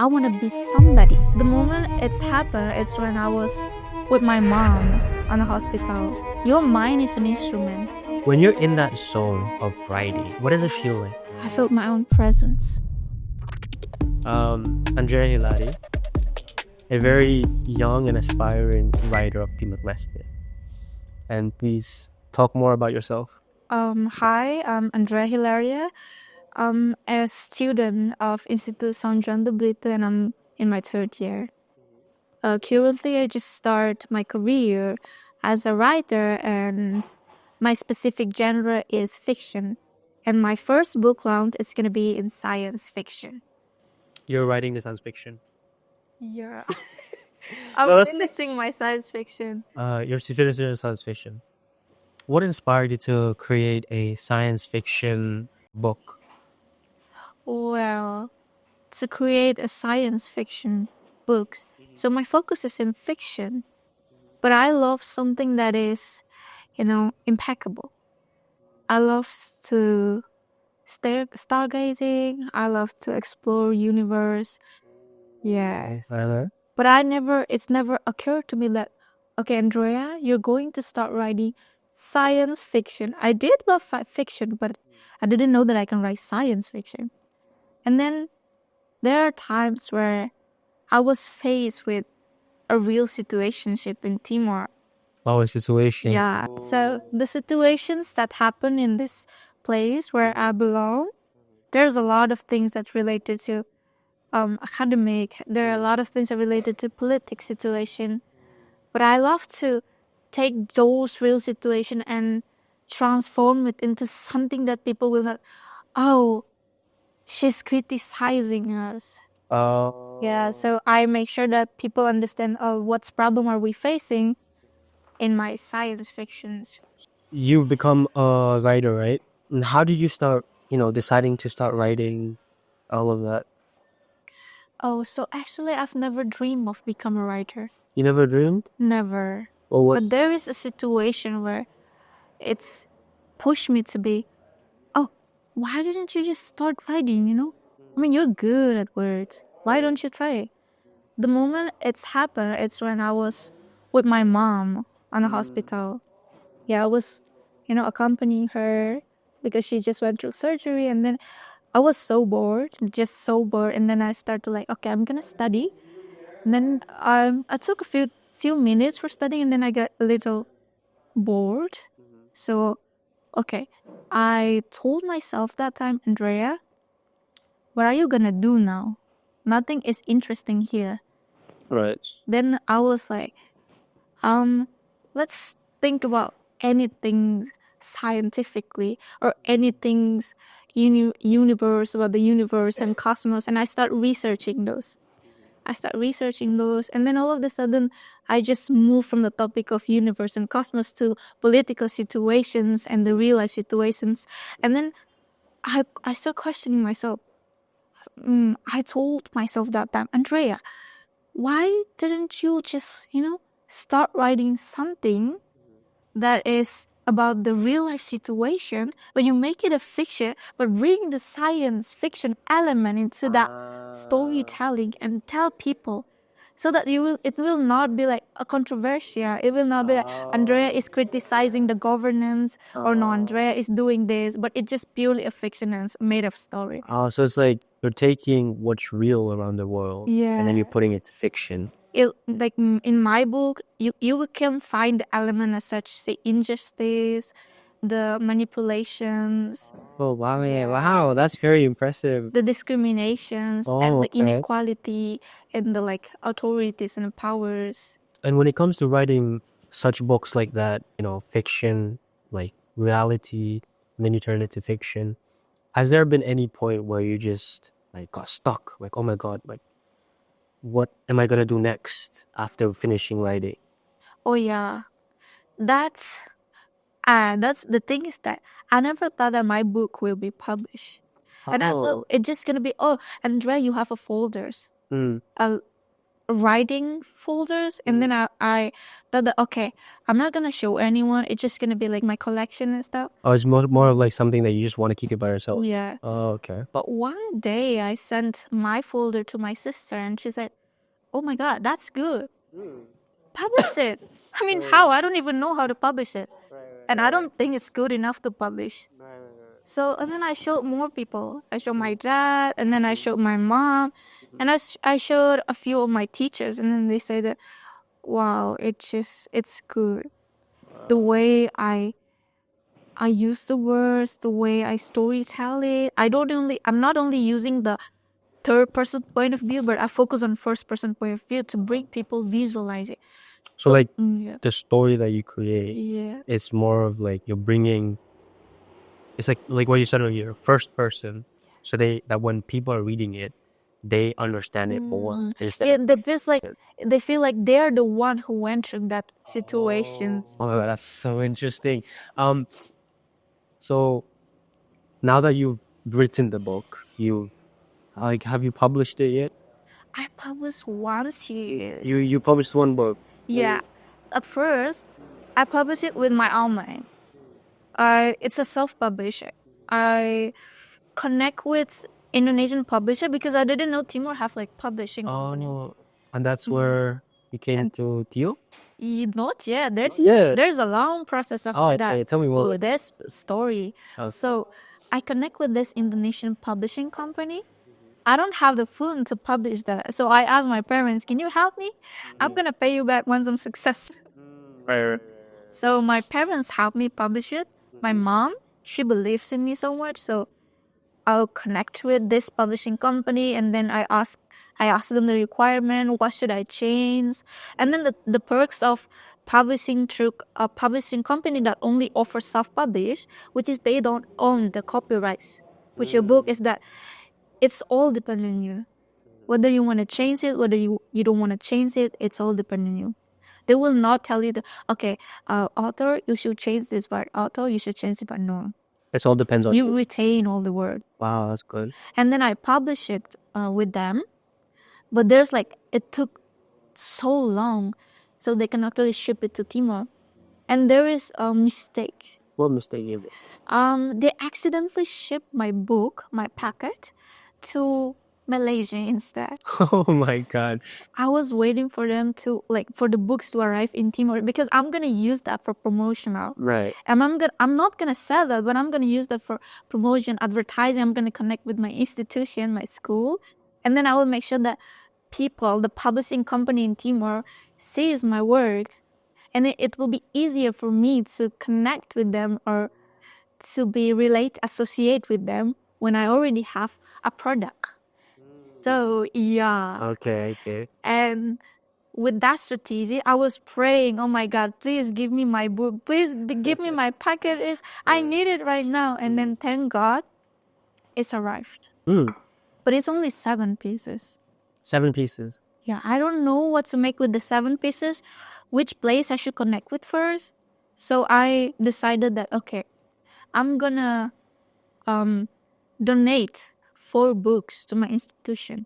I want to be somebody. The moment it's happened, it's when I was with my mom on a hospital. Your mind is an instrument. When you're in that zone of writing, what does it feel like? I felt my own presence. Andrea Hilaria, a very young and aspiring writer of Timorese. And please talk more about yourself. Hi, I'm Andrea Hilaria. I'm a student of Institut São João do Brito and I'm in my third year. Currently, I just start my career as a writer and my specific genre is fiction. And my first book launch is going to be in science fiction. You're writing the science fiction. Yeah. I'm finishing my science fiction. You're finishing science fiction. What inspired you to create a science fiction book? Well, to create a science fiction book. So my focus is in fiction, but I love something that is, impeccable. I love to stargazing. I love to explore universe. Yes. But it's never occurred to me that, okay, Andrea, you're going to start writing science fiction. I did love fiction, but I didn't know that I can write science fiction. And then there are times where I was faced with a real situationship in Timor. Oh, a situation. Yeah. So the situations that happen in this place where I belong, there's a lot of things that related to academic. There are a lot of things that related to political situation. But I love to take those real situation and transform it into something that people will not, oh, she's criticizing us. Yeah, so I make sure that people understand, what's problem are we facing in my science fictions. You've become a writer, right? And how did you start, deciding to start writing all of that? Oh, so actually I've never dreamed of become a writer. You never dreamed? Never. Well, what? But there is a situation where it's pushed me to be, oh, why didn't you just start writing, I mean, you're good at words. Why don't you try? The moment it's happened, it's when I was with my mom on a hospital. Yeah, I was, accompanying her because she just went through surgery. And then I was so bored, just so bored. And then I started to okay, I'm going to study. And then I took a few minutes for studying and then I got a little bored. So, okay, I told myself that time, Andrea, what are you going to do now? Nothing is interesting here. Right. Then I was like, let's think about anything scientifically or anything universe, about the universe and cosmos. And I start researching those. And then all of a sudden, I just moved from the topic of universe and cosmos to political situations and the real life situations. And then I started questioning myself. I told myself that time, Andrea, why didn't you just, start writing something that is about the real life situation, but you make it a fiction, but bring the science fiction element into that storytelling and tell people so that it will not be like a controversial. It will not be like Andrea is criticizing the governance or no, Andrea is doing this, but it's just purely a fiction and it's made of story. Oh, so it's like you're taking what's real around the world, and then you're putting it to fiction. Like in my book, you can find the element as such, say injustice, the manipulations. Oh wow, yeah, wow, that's very impressive. The discriminations and the inequality and the authorities and the powers. And when it comes to writing such books like that, fiction, like reality, and then you turn it to fiction, has there been any point where you just got stuck? Like, oh my god, what am I gonna do next after finishing writing? Oh yeah, that's the thing is that I never thought that my book will be published. And I thought it's just gonna be, Andrea, you have a folders. writing folders, and then I thought that, okay, I'm not gonna show anyone. It's just gonna be like my collection and stuff. Oh, it's more of like something that you just want to keep it by yourself. Yeah. Oh, okay. But one day I sent my folder to my sister, and she said, "Oh my God, that's good. Publish it." I mean, how? I don't even know how to publish it, and I don't think it's good enough to publish. So, and then I showed more people. I showed my dad, and then I showed my mom, and I showed a few of my teachers, and then they say that, wow, it's good. The way I use the words, the way I storytell it. I'm not only using the third person point of view, but I focus on first person point of view to bring people visualize it. So like Yeah. the story that you create, Yeah. it's more of like you're bringing. It's like what you said earlier, first person, so that when people are reading it, they understand it more. Yeah, they feel like they're the one who went through that situation. Oh my God, that's so interesting. So now that you've written the book, have you published it yet? I published one series. You published one book. Yeah. At first, I published it with my online. It's a self-publisher. I connect with Indonesian publisher because I didn't know Timor have like publishing. Oh no, and that's where you came to Tio. Not yet. There's Yeah. there's a long process after Oh, that. okay. Tell me more. Oh, there's story. Okay. So I connect with this Indonesian publishing company. I don't have the fund to publish that. So I asked my parents, can you help me? I'm gonna pay you back once I'm successful. Right. So my parents helped me publish it. My mom, she believes in me so much, so I'll connect with this publishing company, and then I ask them the requirement, what should I change, and then the perks of publishing through a publishing company that only offers self-publish, which is they don't own the copyrights with your book, is that it's all dependent on you. Whether you want to change it, whether you don't want to change it, it's all dependent on you. They will not tell you okay, author, you should change this part. Author, you should change it, but no. It all depends on You retain all the word. Wow, that's good. And then I publish it with them. But it took so long, so they can actually ship it to Timor. And there is a mistake. What mistake you made? They accidentally shipped my book, my packet, to Malaysia instead. Oh my God. I was waiting for them to for the books to arrive in Timor because I'm gonna use that for promotional. Right. And I'm not gonna sell that, but I'm gonna use that for promotion, advertising. I'm gonna connect with my institution, my school, and then I will make sure that people, the publishing company in Timor, sees my work, and it will be easier for me to connect with them or to be associate with them when I already have a product. So yeah. Okay. And with that strategy, I was praying, oh my God, please give me my book. Please give me my packet. I need it right now. And then thank God, it's arrived. But it's only 7 pieces. 7 pieces? Yeah, I don't know what to make with the 7 pieces, which place I should connect with first. So I decided that, okay, I'm gonna donate 4 books to my institution.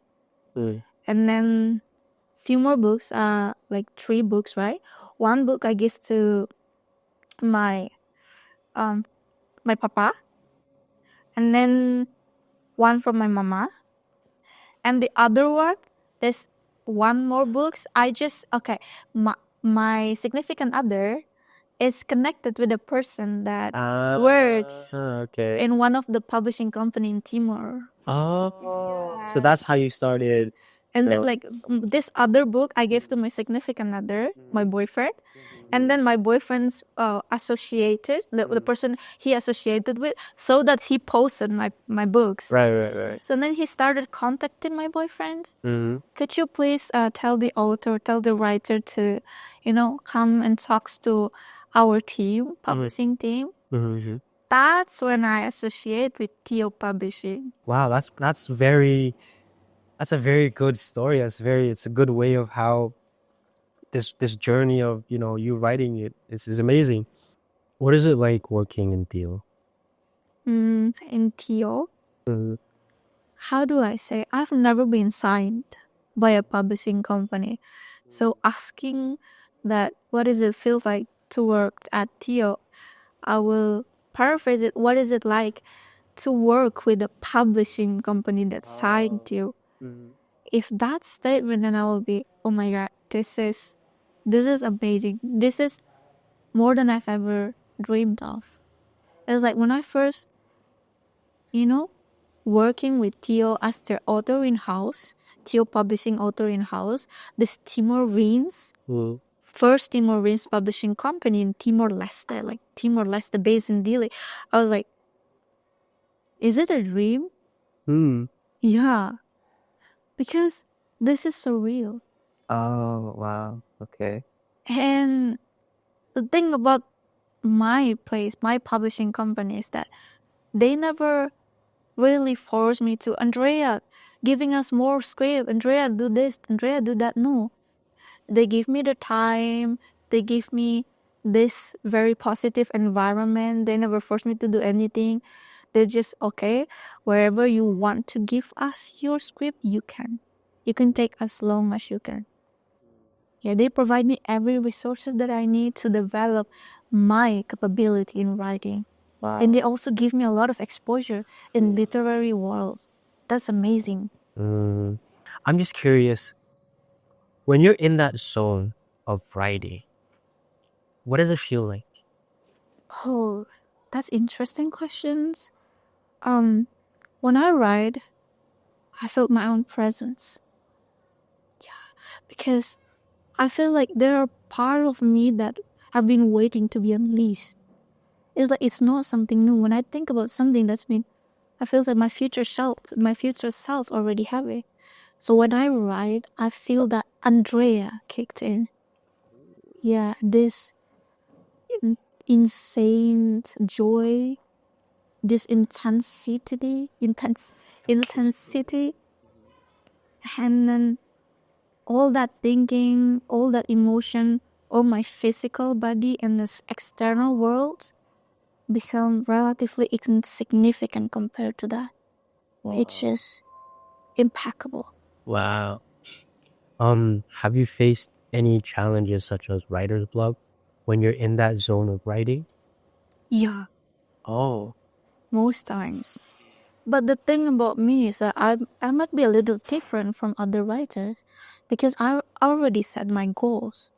And then few more books, 3 books, right? 1 book I give to my my papa, and then 1 from my mama, and the other one, there's 1 more books. My significant other is connected with a person that works in one of the publishing company in Timor. Oh, so that's how you started. And this other book I gave to my significant other, my boyfriend, and then my boyfriend's associated, the person he associated with, so that he posted my books. Right. So then he started contacting my boyfriend. Mm-hmm. Could you please tell the author, tell the writer to, come and talks to our team, publishing team. Mm-hmm. That's when I associate with Tio Publishing. Wow, that's a very good story. It's a good way of how this journey of you writing it is amazing. What is it like working in Tio? In Tio, how do I say? I've never been signed. by a publishing company. So asking that, what does it feel like to work at Theo? I will paraphrase it. What is it like to work with a publishing company that signed you? If that statement, then I will be, oh my god, this is amazing. This is more than I've ever dreamed of. It was like when I first, you know, working with Theo as their author in house, Theo publishing author in house, this Timorese, first Timorese publishing company in Timor-Leste, like Timor-Leste based in Díli. I was like, is it a dream? Yeah, because this is so real. Oh, wow. Okay. And the thing about my place, my publishing company, is that they never really forced me to, Andrea, giving us more script, Andrea, do this, Andrea, do that. No. They give me the time, they give me this very positive environment. They never force me to do anything. They're just, okay, wherever you want to give us your script, you can. You can take as long as you can. Yeah, they provide me every resources that I need to develop my capability in writing. Wow. And they also give me a lot of exposure in literary worlds. That's amazing. I'm just curious, when you're in that zone of writing, what does it feel like? Oh, that's interesting questions. When I write, I felt my own presence. Yeah, because I feel like there are part of me that have been waiting to be unleashed. It's like it's not something new. When I think about something that's been, I feel like my future self already have it. So when I write, I feel that Andrea kicked in. Yeah, this insane joy, this intensity, and then all that thinking, all that emotion, all my physical body and this external world become relatively insignificant compared to that. It's just impeccable. Wow. Have you faced any challenges such as writer's block when you're in that zone of writing? Yeah, Oh. most times. But the thing about me is that I might be a little different from other writers because I already set my goals.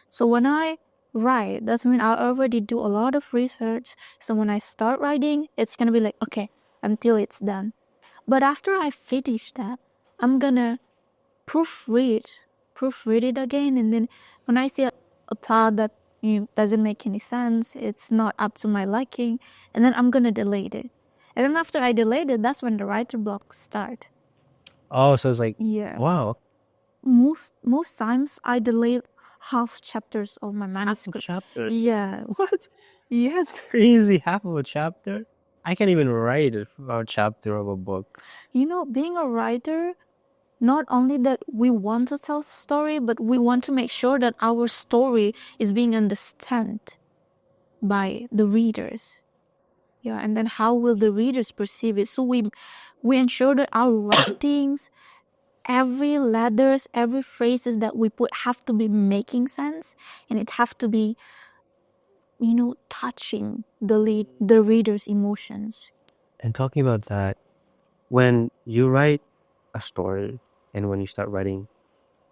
So when I write, that's mean I already do a lot of research. So when I start writing, it's gonna be like, okay, until it's done. But after I finish that, I'm gonna proofread, proofread it again, and then when I see a plot that doesn't make any sense, it's not up to my liking, and then I'm gonna delete it. And then after I delete it, that's when the writer block start. Oh, so it's like, Yeah. wow. Most times I delete half chapters of my manuscript. Chapters. Yeah. What? Yeah, it's crazy. Half of a chapter? I can't even write a chapter of a book. Being a writer, not only that we want to tell story, but we want to make sure that our story is being understood by the readers. Yeah, and then how will the readers perceive it? So we ensure that our writings, every letters, every phrases that we put have to be making sense, and it have to be, touching the reader's emotions. And talking about that, when you write a story and when you start writing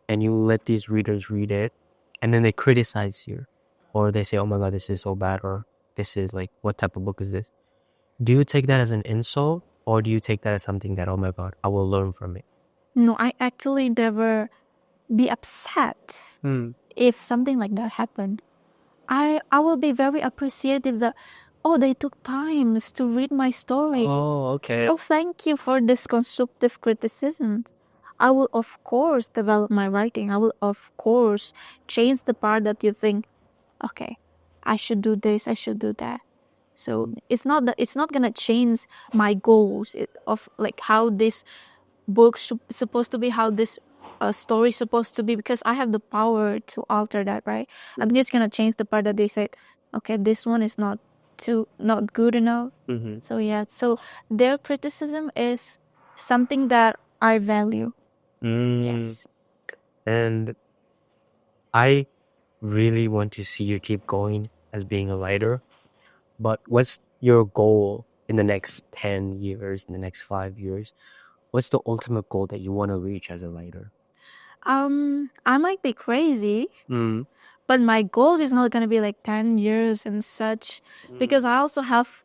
and you let these readers read it and then they criticize you or they say, oh my God, this is so bad, or this is like, what type of book is this? Do you take that as an insult or do you take that as something that, oh my God, I will learn from it? No, I actually never be upset if something like that happened. I will be very appreciative that, oh, they took times to read my story. Oh, okay. Oh, thank you for this constructive criticism. I will, of course, develop my writing. I will, of course, change the part that you think, okay, I should do this, I should do that. So it's not gonna change my goals of like how this book supposed to be, how this story supposed to be, because I have the power to alter that, right? I'm just gonna change the part that they said, okay, this one is not good enough. So yeah, so their criticism is something that I value. Yes. And I really want to see you keep going as being a writer. But what's your goal in the next 10 years, in the next 5 years? What's the ultimate goal that you want to reach as a writer? I might be crazy, Mm. but my goal is not gonna be like 10 years and such, because I also have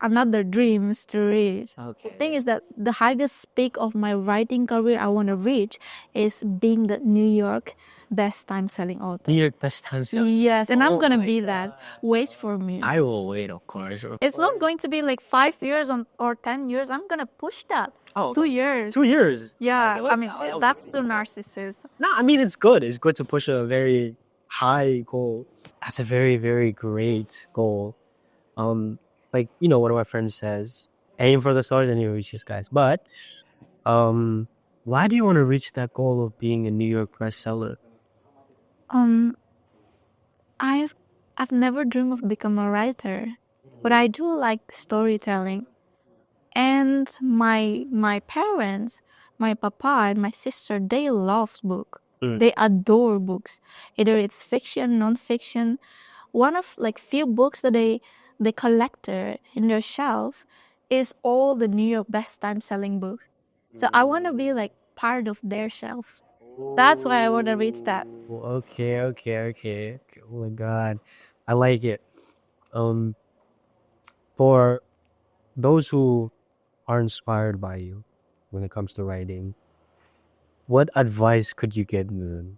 another dreams to reach. The thing is that the highest peak of my writing career I want to reach is being the New York best time selling author. New York best time seller. Yes, and I'm Oh gonna my be that. Wait for me. I will wait, of course. It's not going to be like 5 years or 10 years. I'm gonna push that. Oh, 2 years. 2 years. Yeah, Okay, I mean that's the narcissist. No, I mean it's good. It's good to push a very high goal. That's a very, very great goal. Like one of my friends says, aim for the stars and you reach the skies. But why do you want to reach that goal of being a New York bestseller? Um, I've I've never dreamed of becoming a writer, but I do like storytelling. And my parents, my papa and my sister, they love book. They adore books. Either it's fiction, non-fiction. One of like few books that they collected in their shelf is all the New York best time selling book. So I want to be like part of their shelf. That's why I want to reach that. Okay, okay, okay. Oh my God, I like it. Um, for those who are inspired by you when it comes to writing, what advice could you give them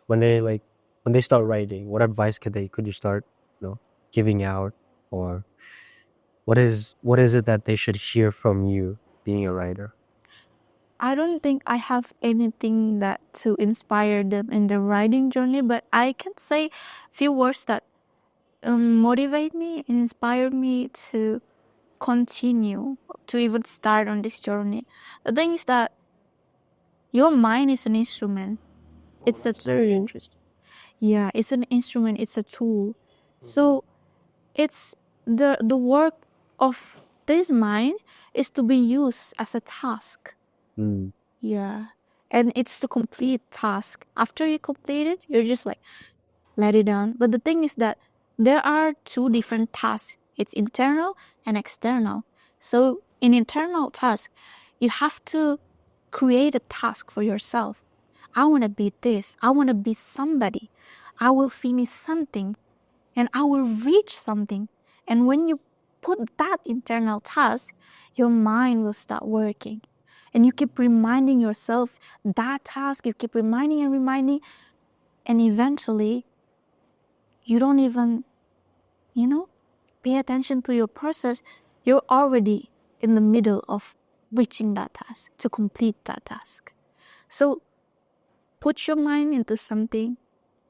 when they start writing? What advice could you start, giving out, or what is it that they should hear from you being a writer? I don't think I have anything that to inspire them in the writing journey, but I can say few words that motivate me and inspire me to continue to even start on this journey. The thing is that your mind is an instrument. It's a tool. Very interesting. Yeah, it's an instrument. It's a tool. So it's the work of this mind is to be used as a task. Mm. Yeah. And it's the complete task. After you complete it, you're just like, let it down. But the thing is that there are two different tasks. It's internal and external. So in internal task, you have to create a task for yourself. I want to be this. I want to be somebody. I will finish something and I will reach something. And when you put that internal task, your mind will start working. And you keep reminding yourself that task, you keep reminding and reminding, and eventually you don't even, pay attention to your process. You're already in the middle of reaching that task, to complete that task. So put your mind into something,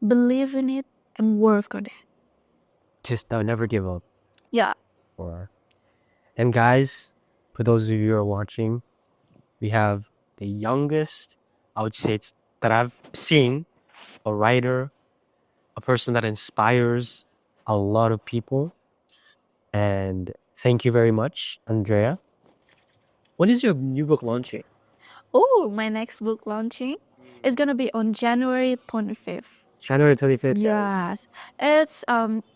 believe in it, and work on it. Just never give up. Yeah. And guys, for those of you who are watching, we have the youngest, I would say, that I've seen, a writer, a person that inspires a lot of people. And thank you very much, Andrea. When is your new book launching? Oh, my next book launching is gonna be on January 25th. January 25th. Yes. It's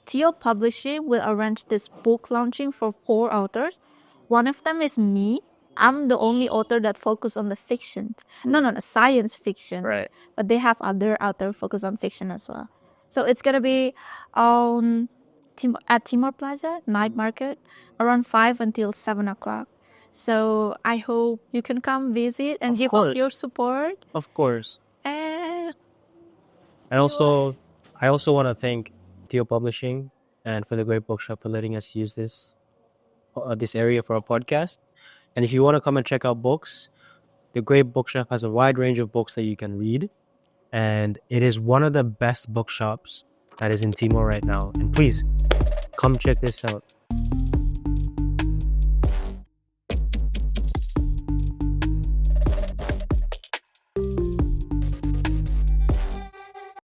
Theo Publishing will arrange this book launching for 4 authors. One of them is me. I'm the only author that focus on the fiction. No, science fiction. Right. But they have other author focus on fiction as well. So it's gonna be at Timor Plaza night market around 5 until 7 o'clock. So I hope you can come visit and give up your support. Of course. And I also want to thank Theo Publishing and for the Great Bookshop for letting us use this area for our podcast. And if you want to come and check out books, the Great Bookshop has a wide range of books that you can read. And it is one of the best bookshops that is in Timor right now. And please, come check this out.